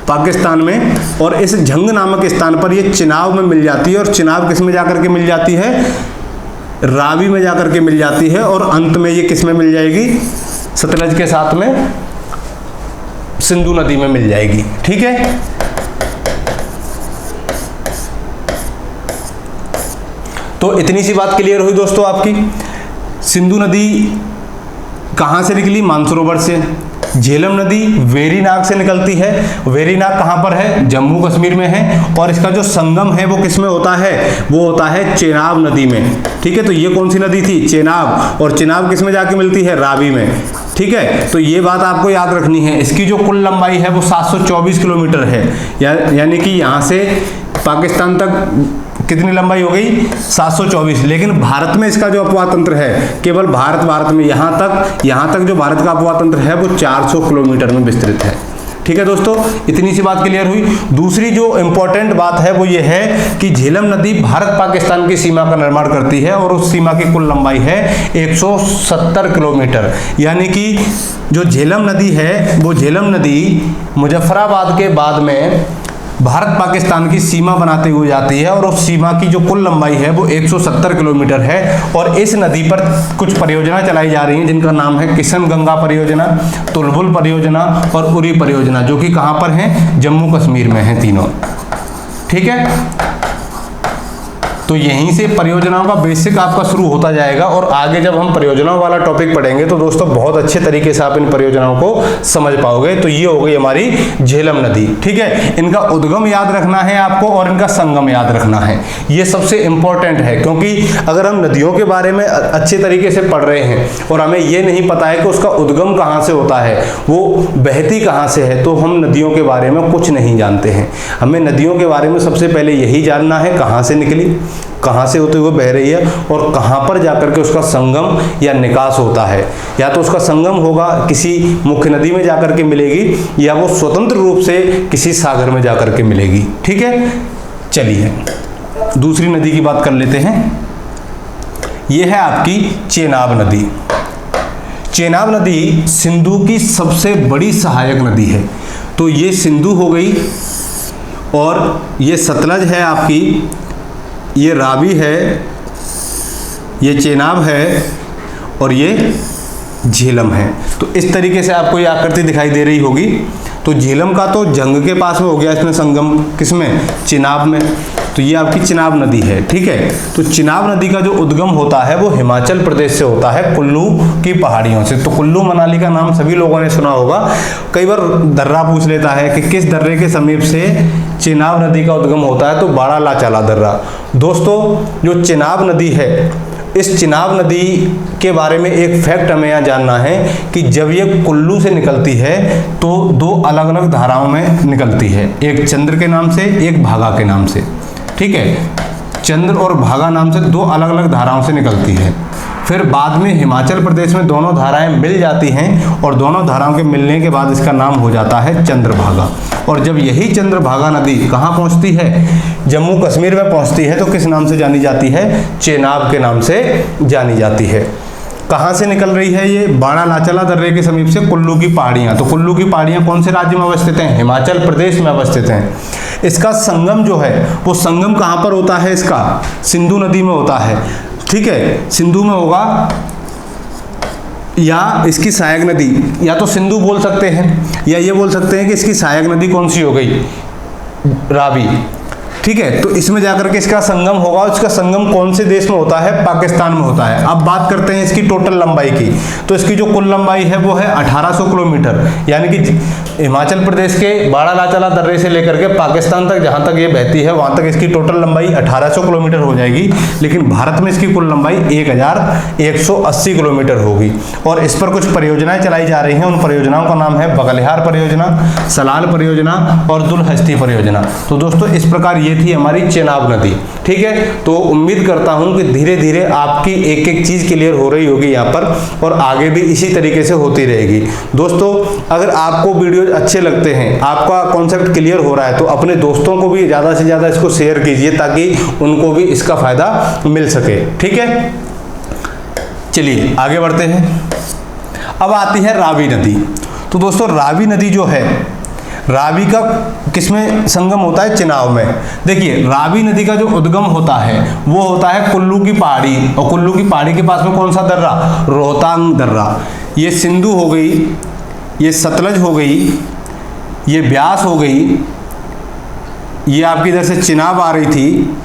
पाकिस्तान में, और इस झंग नामक स्थान पर ये चिनाब में मिल जाती है। और चिनाब किस में जाकर के मिल जाती है? रावी में जाकर के मिल जाती है। और अंत में ये किस में मिल जाएगी? सतलज के साथ में सिंधु नदी में मिल जाएगी। ठीक है, तो इतनी सी बात क्लियर हुई दोस्तों आपकी। सिंधु नदी कहाँ से निकली? मानसरोवर से। झेलम नदी वेरीनाग से निकलती है। वेरीनाग कहाँ पर है? जम्मू कश्मीर में है। और इसका जो संगम है वो किस में होता है? वो होता है चेनाब नदी में। ठीक है, तो ये कौन सी नदी थी? चेनाब। और चेनाब किस में जाके मिलती है? रावी में। ठीक है, तो ये बात आपको याद रखनी है। इसकी जो कुल लंबाई है वो 724 किलोमीटर है, यानी कि यहाँ से पाकिस्तान तक कितनी लंबाई हो गई? 724। लेकिन भारत में इसका जो अपवाद तंत्र है, केवल भारत में यहाँ तक जो भारत का अपवाद तंत्र है वो 400 किलोमीटर में विस्तृत है। ठीक है दोस्तों, इतनी सी बात क्लियर हुई। दूसरी जो इंपॉर्टेंट बात है वो ये है कि झेलम नदी भारत पाकिस्तान की सीमा का निर्माण करती है, और उस सीमा की कुल लंबाई है 170 किलोमीटर। यानी कि जो झेलम नदी है वो झेलम नदी मुजफ्फराबाद के बाद में भारत पाकिस्तान की सीमा बनाते हुए जाती है, और उस सीमा की जो कुल लंबाई है वो 170 किलोमीटर है। और इस नदी पर कुछ परियोजना चलाई जा रही हैं, जिनका नाम है किशन गंगा परियोजना, तुलबुल परियोजना और उरी परियोजना, जो कि कहाँ पर हैं? जम्मू कश्मीर में हैं तीनों। ठीक है, तो यहीं से परियोजनाओं का बेसिक आपका शुरू होता जाएगा, और आगे जब हम परियोजनाओं वाला टॉपिक पढ़ेंगे तो दोस्तों बहुत अच्छे तरीके से आप इन परियोजनाओं को समझ पाओगे। तो ये हो गई हमारी झेलम नदी। ठीक है, इनका उद्गम याद रखना है आपको, और इनका संगम याद रखना है। ये सबसे इंपॉर्टेंट है, क्योंकि अगर हम नदियों के बारे में अच्छे तरीके से पढ़ रहे हैं और हमें ये नहीं पता है कि उसका उद्गम कहाँ से होता है, वो बहती कहाँ से है, तो हम नदियों के बारे में कुछ नहीं जानते हैं। हमें नदियों के बारे में सबसे पहले यही जानना है, कहाँ से निकली, कहाँ से होते हुए बह रही है, और कहाँ पर जाकर के उसका संगम या निकास होता है। या तो उसका संगम होगा किसी मुख्य नदी में जाकर के मिलेगी, या वो स्वतंत्र रूप से किसी सागर में जाकर के मिलेगी। ठीक है, चलिए दूसरी नदी की बात कर लेते हैं। ये है आपकी चेनाब नदी। चेनाब नदी सिंधु की सबसे बड़ी सहायक नदी है। तो ये सिंधु हो गई, और ये सतलज है आपकी, ये रावी है, ये चेनाब है, और ये झेलम है। तो इस तरीके से आपको ये आकृति दिखाई दे रही होगी। तो झेलम का तो जंग के पास में हो गया, इसमें संगम किसमें? चिनाब में। तो ये आपकी चिनाब नदी है। ठीक है, तो चिनाब नदी का जो उद्गम होता है वो हिमाचल प्रदेश से होता है, कुल्लू की पहाड़ियों से। तो कुल्लू मनाली का नाम सभी लोगों ने सुना होगा। कई बार दर्रा पूछ लेता है कि किस दर्रे के समीप से चिनाब नदी का उद्गम होता है, तो बाड़ा लाचाला दर्रा। दोस्तों जो चिनाब नदी है, इस चिनाब नदी के बारे में एक फैक्ट हमें यहाँ जानना है कि जब ये कुल्लू से निकलती है तो दो अलग अलग धाराओं में निकलती है, एक चंद्र के नाम से, एक भागा के नाम से। ठीक है, चंद्र और भागा नाम से दो अलग अलग धाराओं से निकलती है। फिर बाद में हिमाचल प्रदेश में दोनों धाराएं मिल जाती हैं, और दोनों धाराओं के मिलने के बाद इसका नाम हो जाता है चंद्रभागा। और जब यही चंद्रभागा नदी कहाँ पहुँचती है? जम्मू कश्मीर में पहुँचती है, तो किस नाम से जानी जाती है? चेनाब के नाम से जानी जाती है। कहाँ से निकल रही है ये? बाड़ा लाचाला दर्रे के समीप से कुल्लू की पहाड़ियाँ। तो कुल्लू की पहाड़ियाँ कौन से राज्य में अवस्थित हैं? हिमाचल प्रदेश में अवस्थित हैं। इसका संगम जो है वो संगम कहाँ पर होता है? इसका सिंधु नदी में होता है। ठीक है, सिंधु में होगा, या इसकी सहायक नदी, या तो सिंधु बोल सकते हैं या ये बोल सकते हैं कि इसकी सहायक नदी कौन सी हो गई, रावी। ठीक है, तो इसमें जाकर के इसका संगम होगा। इसका संगम कौन से देश में होता है, पाकिस्तान में होता है। अब बात करते हैं इसकी टोटल लंबाई की, तो इसकी जो कुल लंबाई है वो है 1800 किलोमीटर, यानी कि हिमाचल प्रदेश के बाड़ालाचाला दर्रे से लेकर के पाकिस्तान तक जहां तक ये बहती है वहां तक इसकी टोटल लंबाई 1800 किलोमीटर हो जाएगी। लेकिन भारत में इसकी कुल लंबाई 1180 किलोमीटर होगी। और इस पर कुछ परियोजनाएं चलाई जा रही हैं। उन परियोजनाओं का नाम है बगलिहार परियोजना, सलाल परियोजना और दुलहस्ती परियोजना। तो दोस्तों इस प्रकार ये थी हमारी चेनाब नदी। ठीक है, तो उम्मीद करता हूं कि धीरे धीरे आपकी एक एक चीज क्लियर हो रही होगी यहाँ पर, और आगे भी इसी तरीके से होती रहेगी। दोस्तों अगर आपको वीडियो अच्छे लगते हैं, आपका कॉन्सेप्ट क्लियर हो रहा है, तो अपने दोस्तों को भी ज्यादा से ज्यादा इसको शेयर कीजिए ताकि उनको भी इसका फायदा मिल सके। ठीक है, चलिए आगे बढ़ते हैं। अब आती है रावी नदी। तो दोस्तों रावी नदी जो है, रावी का किसमें संगम होता है, चेनाब में। देखिए रावी नदी का जो उद्गम होता है वो होता है कुल्लू की पहाड़ी, और कुल्लू की पहाड़ी के पास में कौन सा दर्रा, रोहतांग दर्रा। ये सिंधु हो गई, ये सतलज हो गई, ये ब्यास हो गई, ये आपकी इधर से चिनाब आ रही थी,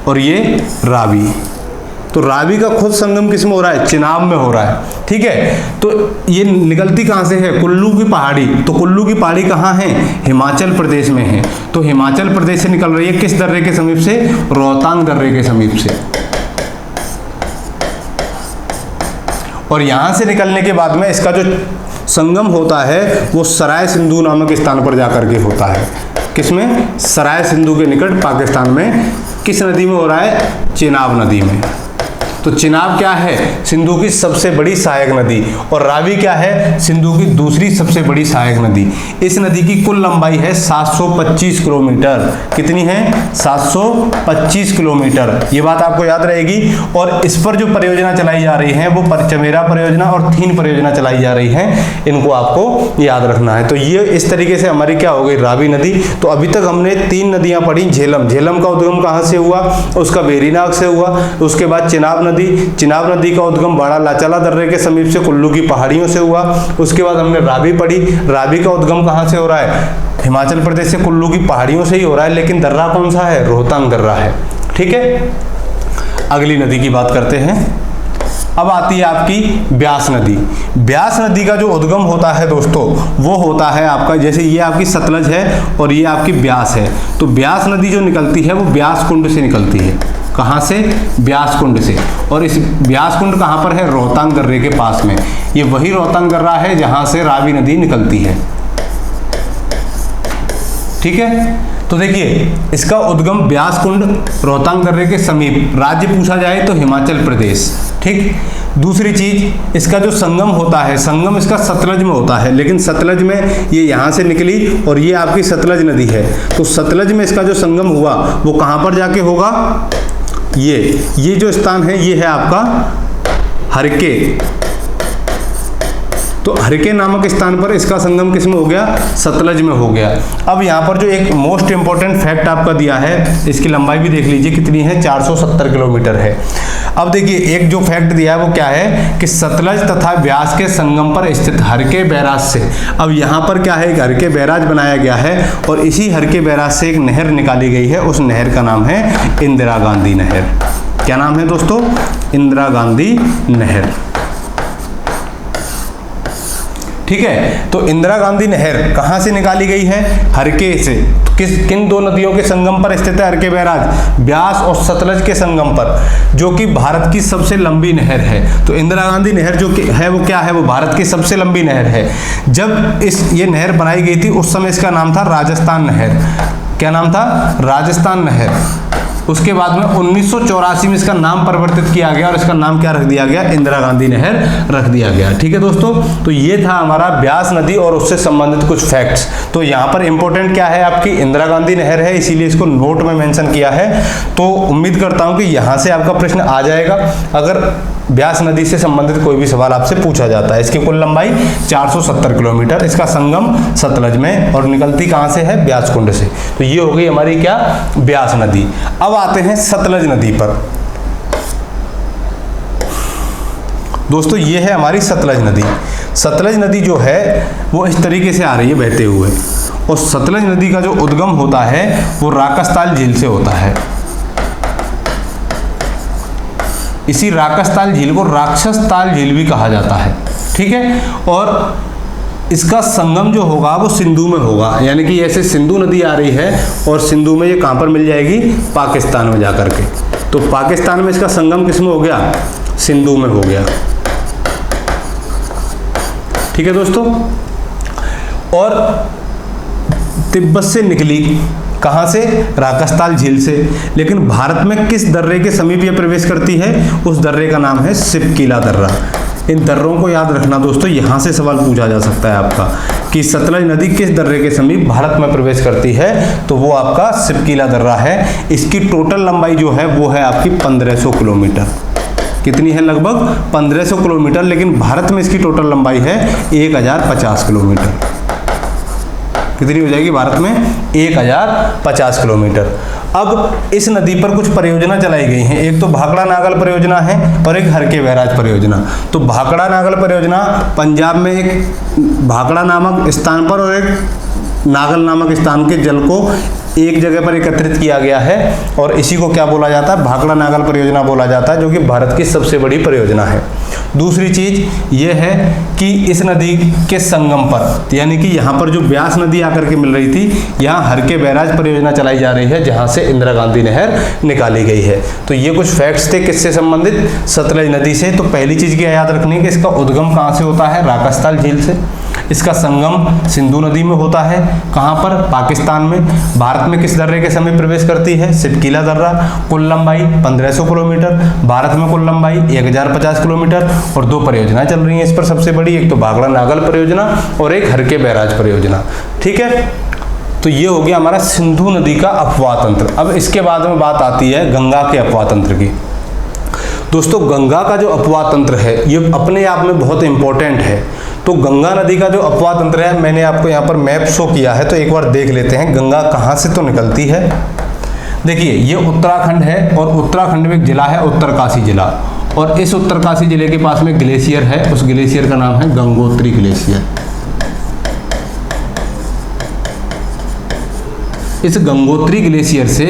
और ये रावी। तो रावी का खुद संगम किस में हो रहा है, चिनाब में हो रहा है। ठीक है, तो ये निकलती कहाँ से है, कुल्लू की पहाड़ी। तो कुल्लू की पहाड़ी कहाँ है, हिमाचल प्रदेश में है। तो हिमाचल प्रदेश से निकल रही है किस दर्रे के समीप से, रोहतांग दर्रे के समीप से। और यहां से निकलने के बाद में इसका जो संगम होता है वो सराय सिंधु नामक स्थान पर जाकर के होता है। किसमें, सराय सिंधु के निकट पाकिस्तान में। किस नदी में हो रहा है, चेनाब नदी में। तो चिनाब क्या है, सिंधु की सबसे बड़ी सहायक नदी, और रावी क्या है, सिंधु की दूसरी सबसे बड़ी सहायक नदी। इस नदी की कुल लंबाई है 725 किलोमीटर। कितनी है, 725 किलोमीटर। ये बात आपको याद रहेगी। और इस पर जो परियोजना चलाई जा रही है वो चमेरा परियोजना और थीन परियोजना चलाई जा रही है, इनको आपको याद रखना है। तो ये इस तरीके से हमारी क्या हो गई, रावी नदी। तो अभी तक हमने 3 नदियां पढ़ी। झेलम, झेलम का उद्गम कहाँ से हुआ, उसका वेरीनाग से हुआ। उसके बाद चिनाब नदी, चिनाब नदी का उद्गम बाड़ालाचाला दर्रे के समीप से कुल्लू की पहाड़ियों से हुआ। उसके बाद हमने रावी पढ़ी, रावी का उद्गम कहाँ से हो रहा है, हिमाचल प्रदेश से कुल्लू की पहाड़ियों से ही हो रहा है, लेकिन दर्रा कौन सा है, रोहतांग दर्रा है। ठीक है, अगली नदी की बात करते हैं। अब आती है आपकी ब्यास नदी। ब्यास नदी का जो उद्गम होता है दोस्तों वो होता है आपका, जैसे ये आपकी सतलज है और ये आपकी ब्यास है। तो ब्यास नदी जो निकलती है वो ब्यास कुंड से निकलती है। कहाँ से, ब्यास कुंड से। और इस ब्यास कुंड कहाँ पर है, रोहतांग दर्रे के पास में। ये वही रोहतांग दर्रा है जहां से रावी नदी निकलती है। ठीक है, तो देखिए इसका उद्गम ब्यास कुंड रोहतांग दर्रे के समीप। राज्य पूछा जाए तो हिमाचल प्रदेश। ठीक, दूसरी चीज इसका जो संगम होता है, संगम इसका सतलज में होता है, लेकिन सतलज में ये यहाँ से निकली और ये आपकी सतलज नदी है। तो सतलज में इसका जो संगम हुआ वो कहाँ पर जाके होगा, ये जो स्थान है ये है आपका हरके। तो हरके नामक स्थान पर इसका संगम किसमें हो गया, सतलज में हो गया। अब यहाँ पर जो एक मोस्ट इंपॉर्टेंट फैक्ट आपका दिया है, इसकी लंबाई भी देख लीजिए कितनी है, 470 किलोमीटर है। अब देखिए एक जो फैक्ट दिया है वो क्या है कि सतलज तथा ब्यास के संगम पर स्थित हरके बैराज से, अब यहाँ पर क्या है, एक हरके बैराज बनाया गया है और इसी हरके बैराज से एक नहर निकाली गई है। उस नहर का नाम है इंदिरा गांधी नहर। क्या नाम है दोस्तों, इंदिरा गांधी नहर। ठीक है, तो इंदिरा गांधी नहर कहां से निकाली गई है, हरके से। किन दो नदियों के संगम पर स्थित है हरके बैराज, ब्यास और सतलज के संगम पर, जो कि भारत की सबसे लंबी नहर है। तो इंदिरा गांधी नहर जो कि है वो क्या है, वो भारत की सबसे लंबी नहर है। जब ये नहर बनाई गई थी उस समय इसका नाम था राजस्थान नहर। क्या नाम था, राजस्थान नहर। उसके बाद में 1984 में इसका नाम परिवर्तित किया गया और इसका नाम क्या रख दिया गया, इंदिरा गांधी नहर रख दिया गया। ठीक है दोस्तों, तो ये था हमारा ब्यास नदी और उससे संबंधित कुछ फैक्ट्स। तो यहाँ पर इंपॉर्टेंट क्या है, आपकी इंदिरा गांधी नहर है, इसीलिए इसको नोट में मेंशन किया है। तो उम्मीद करता हूँ कि यहाँ से आपका प्रश्न आ जाएगा अगर ब्यास नदी से संबंधित कोई भी सवाल आपसे पूछा जाता है। इसकी कुल लंबाई 470 किलोमीटर, इसका संगम सतलज में और निकलती कहाँ से है, ब्यास कुंड से। तो ये हो गई हमारी क्या, ब्यास नदी। अब आते हैं सतलज नदी पर। दोस्तों ये है हमारी सतलज नदी। सतलज नदी जो है वो इस तरीके से आ रही है बहते हुए, और सतलज नदी का जो उद्गम होता है वो राकसताल झील से होता है। इसी राकसताल झील को राक्षस ताल झील भी कहा जाता है, ठीक है। और इसका संगम जो होगा वो सिंधु में होगा, यानी कि ऐसे सिंधु नदी आ रही है और सिंधु में ये कहाँ पर मिल जाएगी, पाकिस्तान में जाकर के। तो पाकिस्तान में इसका संगम किस में हो गया, सिंधु में हो गया, ठीक है दोस्तों। और तिब्बत से निकली, कहाँ से, राकसताल झील से। लेकिन भारत में किस दर्रे के समीप यह प्रवेश करती है, उस दर्रे का नाम है सिपकीला दर्रा। इन दर्रों को याद रखना दोस्तों, यहाँ से सवाल पूछा जा सकता है आपका कि सतलज नदी किस दर्रे के समीप भारत में प्रवेश करती है, तो वो आपका सिपकीला दर्रा है। इसकी टोटल लंबाई जो है वो है आपकी 1500 किलोमीटर। कितनी है, लगभग 1500 किलोमीटर। लेकिन भारत में इसकी टोटल लंबाई है 1050 किलोमीटर। कितनी हो जाएगी भारत में, 1050 किलोमीटर। अब इस नदी पर कुछ परियोजना चलाई गई हैं। एक तो भाखड़ा नागल परियोजना है और एक हरके बैराज परियोजना। तो भाखड़ा नागल परियोजना पंजाब में एक भाखड़ा नामक स्थान पर और एक नागल नामक स्थान के जल को एक जगह पर एकत्रित किया गया है, और इसी को क्या बोला जाता है, भाखड़ा नागल परियोजना बोला जाता है, जो कि भारत की सबसे बड़ी परियोजना है। दूसरी चीज ये है कि इस नदी के संगम पर, यानी कि यहाँ पर जो ब्यास नदी आकर के मिल रही थी, यहाँ हरके बैराज परियोजना चलाई जा रही है, जहाँ से इंदिरा गांधी नहर निकाली गई है। तो ये कुछ फैक्ट्स थे किससे संबंधित, सतलज नदी से। तो पहली चीज की याद रखनी है कि इसका उद्गम कहाँ से होता है, राकसताल झील से। इसका संगम सिंधु नदी में होता है, कहाँ पर, पाकिस्तान में। भारत में किस दर्रे के समीप प्रवेश करती है, सिपकीला दर्रा। कुल लंबाई 1500 किलोमीटर, भारत में कुल लंबाई 1050 किलोमीटर, और दो परियोजनाएं चल रही हैं इस पर सबसे बड़ी, एक तो भाखड़ा नागल परियोजना और एक हरके बैराज परियोजना, ठीक है। तो ये हो गया हमारा सिंधु नदी का अपवाह तंत्र। अब इसके बाद में बात आती है गंगा के अपवाह तंत्र की। दोस्तों गंगा का जो अपवाह तंत्र है ये अपने आप में बहुत इंपॉर्टेंट है। तो गंगा नदी का जो अपवाह तंत्र है, मैंने आपको यहाँ पर मैप शो किया है, तो एक बार देख लेते हैं गंगा कहाँ से तो निकलती है। देखिए ये उत्तराखंड है, और उत्तराखंड में एक जिला है उत्तरकाशी जिला, और इस उत्तरकाशी जिले के पास में ग्लेशियर है, उस ग्लेशियर का नाम है गंगोत्री ग्लेशियर। इस गंगोत्री ग्लेशियर से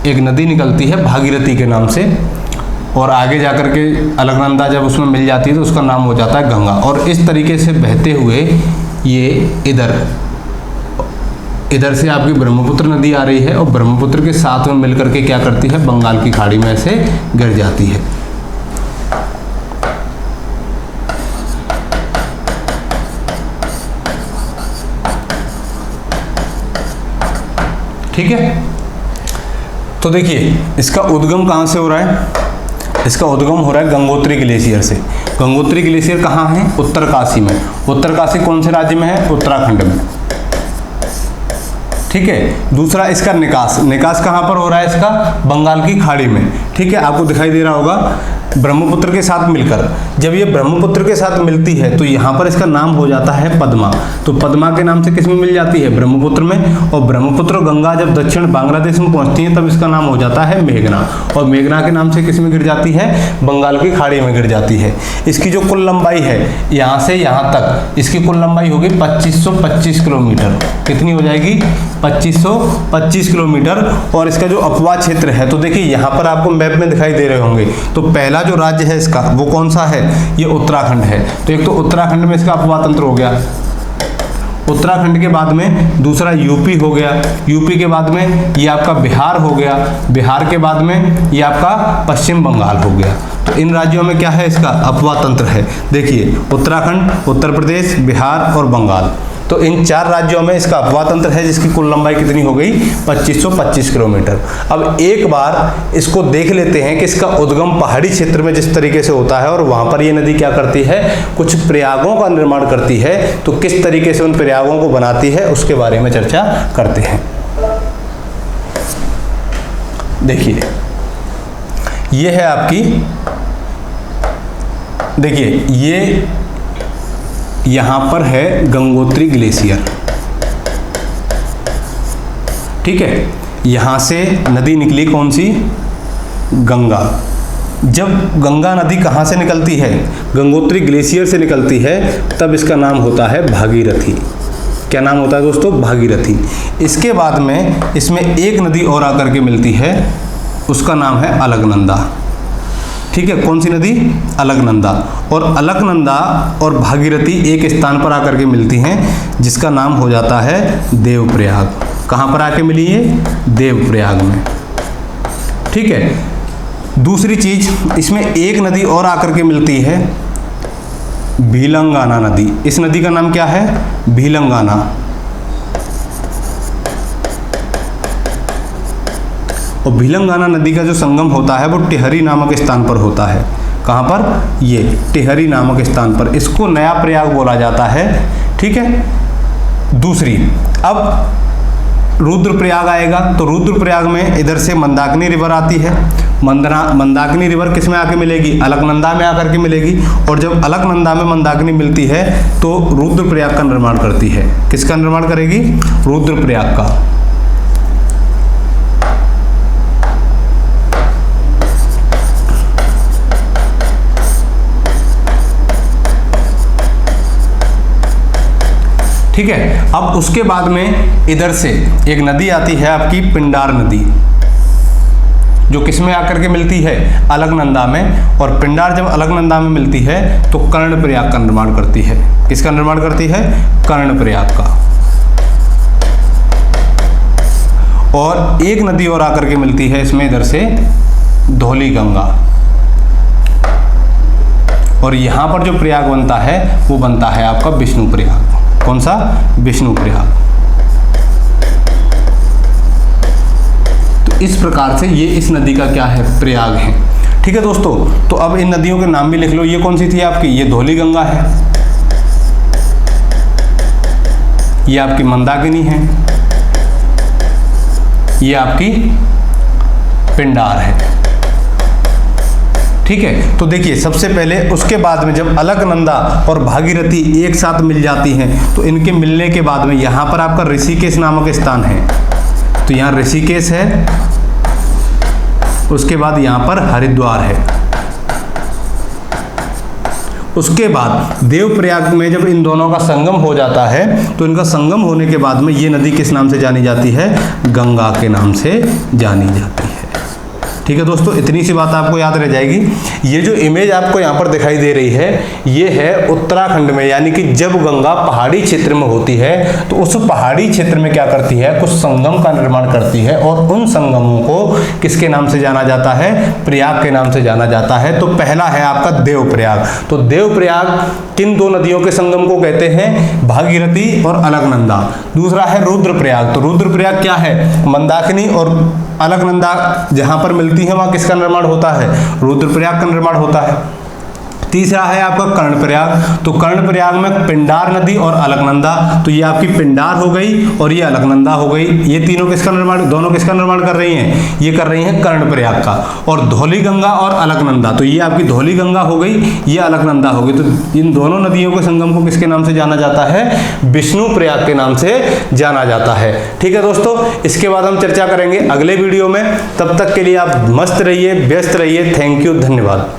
एक नदी निकलती है भागीरथी के नाम से, और आगे जाकर के अलकनंदा जब उसमें मिल जाती है तो उसका नाम हो जाता है गंगा। और इस तरीके से बहते हुए ये इधर से आपकी ब्रह्मपुत्र नदी आ रही है, और ब्रह्मपुत्र के साथ में मिलकर के क्या करती है, बंगाल की खाड़ी में से गिर जाती है। ठीक है, तो देखिए इसका उद्गम कहाँ से हो रहा है, इसका उद्गम हो रहा है गंगोत्री ग्लेशियर से। गंगोत्री ग्लेशियर कहाँ है, उत्तरकाशी में। उत्तरकाशी कौन से राज्य में है, उत्तराखंड में, ठीक है। दूसरा इसका निकास कहाँ पर हो रहा है, इसका बंगाल की खाड़ी में, ठीक है। आपको दिखाई दे रहा होगा ब्रह्मपुत्र के साथ मिलकर, जब ये ब्रह्मपुत्र के साथ मिलती है तो यहाँ पर इसका नाम हो जाता है पद्मा। तो पद्मा के नाम से किस में मिल जाती है, ब्रह्मपुत्र में। और ब्रह्मपुत्र गंगा जब दक्षिण बांग्लादेश में पहुंचती है तब इसका नाम हो जाता है मेघना, और मेघना के नाम से किस में गिर जाती है, बंगाल की खाड़ी में गिर जाती है। इसकी जो कुल लंबाई है यहाँ से यहाँ तक, इसकी कुल लंबाई होगी 2525 किलोमीटर। कितनी हो जाएगी, 2525 किलोमीटर। और इसका जो अपवाह क्षेत्र है, तो देखिए यहाँ पर आपको मैप में दिखाई दे रहे होंगे, तो पहला जो राज्य है इसका वो कौन सा है, ये उत्तराखंड है। तो एक तो उत्तराखंड में इसका अपवाह तंत्र हो गया, उत्तराखंड के बाद में दूसरा यूपी हो गया, यूपी के बाद में ये आपका बिहार हो गया, बिहार के बाद में ये आपका पश्चिम बंगाल हो गया। तो इन राज्यों में क्या है, इसका अपवाह तंत्र है। देखिए उत्तराखंड, उत्तर प्रदेश, बिहार और बंगाल, तो इन चार राज्यों में इसका अपवाह तंत्र है, जिसकी कुल लंबाई कितनी हो गई, 2525 किलोमीटर। अब एक बार इसको देख लेते हैं कि इसका उद्गम पहाड़ी क्षेत्र में जिस तरीके से होता है, और वहां पर ये नदी क्या करती है, कुछ प्रयागों का निर्माण करती है। तो किस तरीके से उन प्रयागों को बनाती है उसके बारे में चर्चा करते हैं। देखिए ये है आपकी, देखिए ये यहां पर है गंगोत्री ग्लेशियर, ठीक है। यहां से नदी निकली कौन सी, गंगा, जब गंगा नदी कहाँ से निकलती है, गंगोत्री ग्लेशियर से निकलती है, तब इसका नाम होता है भागीरथी। क्या नाम होता है दोस्तों? भागीरथी। इसके बाद में इसमें एक नदी और आकर के मिलती है, उसका नाम है अलकनंदा। ठीक है, कौन सी नदी? अलकनंदा। और अलकनंदा और भागीरथी एक स्थान पर आकर के मिलती हैं, जिसका नाम हो जाता है देवप्रयाग। कहाँ पर आके मिली है? देवप्रयाग में। ठीक है। दूसरी चीज, इसमें एक नदी और आकर के मिलती है, भीलंगाना नदी। इस नदी का नाम क्या है? भीलंगाना। और भीलंगाना नदी का जो संगम होता है वो टिहरी नामक स्थान पर होता है। कहाँ पर? ये टिहरी नामक स्थान पर। इसको नया प्रयाग बोला जाता है। ठीक है। दूसरी, अब रुद्रप्रयाग आएगा, तो रुद्रप्रयाग में इधर से मंदाकिनी रिवर आती है। मंदाकिनी रिवर किस में आके मिलेगी? अलकनंदा में आकर के मिलेगी। और जब अलकनंदा में मंदाकिनी मिलती है तो रुद्रप्रयाग का निर्माण करती है। किसका निर्माण करेगी? रुद्रप्रयाग का। ठीक है। अब उसके बाद में इधर से एक नदी आती है आपकी पिंडार नदी, जो किस में आकर के मिलती है? अलकनंदा में। और पिंडार जब अलकनंदा में मिलती है तो कर्णप्रयाग का निर्माण करती है। किसका निर्माण करती है? कर्णप्रयाग का। और एक नदी और आकर के मिलती है इसमें इधर से, धौली गंगा। और यहां पर जो प्रयाग बनता है वो बनता है आपका विष्णु प्रयाग। कौन सा? विष्णु प्रयाग। तो इस प्रकार से ये इस नदी का क्या है? प्रयाग है। ठीक है दोस्तों, तो अब इन नदियों के नाम भी लिख लो। ये कौन सी थी आपकी? ये धौली गंगा है, ये आपकी मंदाकिनी है, ये आपकी पिंडार है। ठीक है। तो देखिए, सबसे पहले उसके बाद में जब अलकनंदा और भागीरथी एक साथ मिल जाती हैं तो इनके मिलने के बाद में यहाँ पर आपका ऋषिकेश नामक स्थान है, तो यहाँ ऋषिकेश है। उसके बाद यहाँ पर हरिद्वार है। उसके बाद देवप्रयाग में जब इन दोनों का संगम हो जाता है तो इनका संगम होने के बाद में ये नदी किस नाम से जानी जाती है? गंगा के नाम से जानी जाती है। ठीक है दोस्तों, इतनी सी बात आपको याद रह जाएगी। ये जो इमेज आपको यहाँ पर दिखाई दे रही है, ये है उत्तराखंड में, यानी कि जब गंगा पहाड़ी क्षेत्र में होती है तो उस पहाड़ी क्षेत्र में क्या करती है? कुछ संगम का निर्माण करती है। और उन संगमों को किसके नाम से जाना जाता है? प्रयाग के नाम से जाना जाता है। तो पहला है आपका देवप्रयाग। तो देवप्रयाग किन दो नदियों के संगम को कहते हैं? भागीरथी और अलकनंदा। दूसरा है रुद्रप्रयाग। तो रुद्रप्रयाग क्या है? मंदाकिनी और अलकनंदा जहां पर मिलती है वहां किसका निर्माण होता है? रुद्रप्रयाग का निर्माण होता है। तीसरा है आपका कर्णप्रयाग। तो कर्णप्रयाग में पिंडार नदी और अलकनंदा, तो ये आपकी पिंडार हो गई और ये अलकनंदा हो गई। ये तीनों किसका निर्माण, दोनों किसका निर्माण कर रही हैं? ये कर रही हैं कर्णप्रयाग का। और धौली गंगा और अलकनंदा, तो ये आपकी धौली गंगा हो गई, ये अलकनंदा हो गई। तो इन दोनों नदियों के संगम को किसके नाम से जाना जाता है? विष्णु प्रयाग के नाम से जाना जाता है। ठीक है दोस्तों, इसके बाद हम चर्चा करेंगे अगले वीडियो में। तब तक के लिए आप मस्त रहिए, व्यस्त रहिए। थैंक यू, धन्यवाद।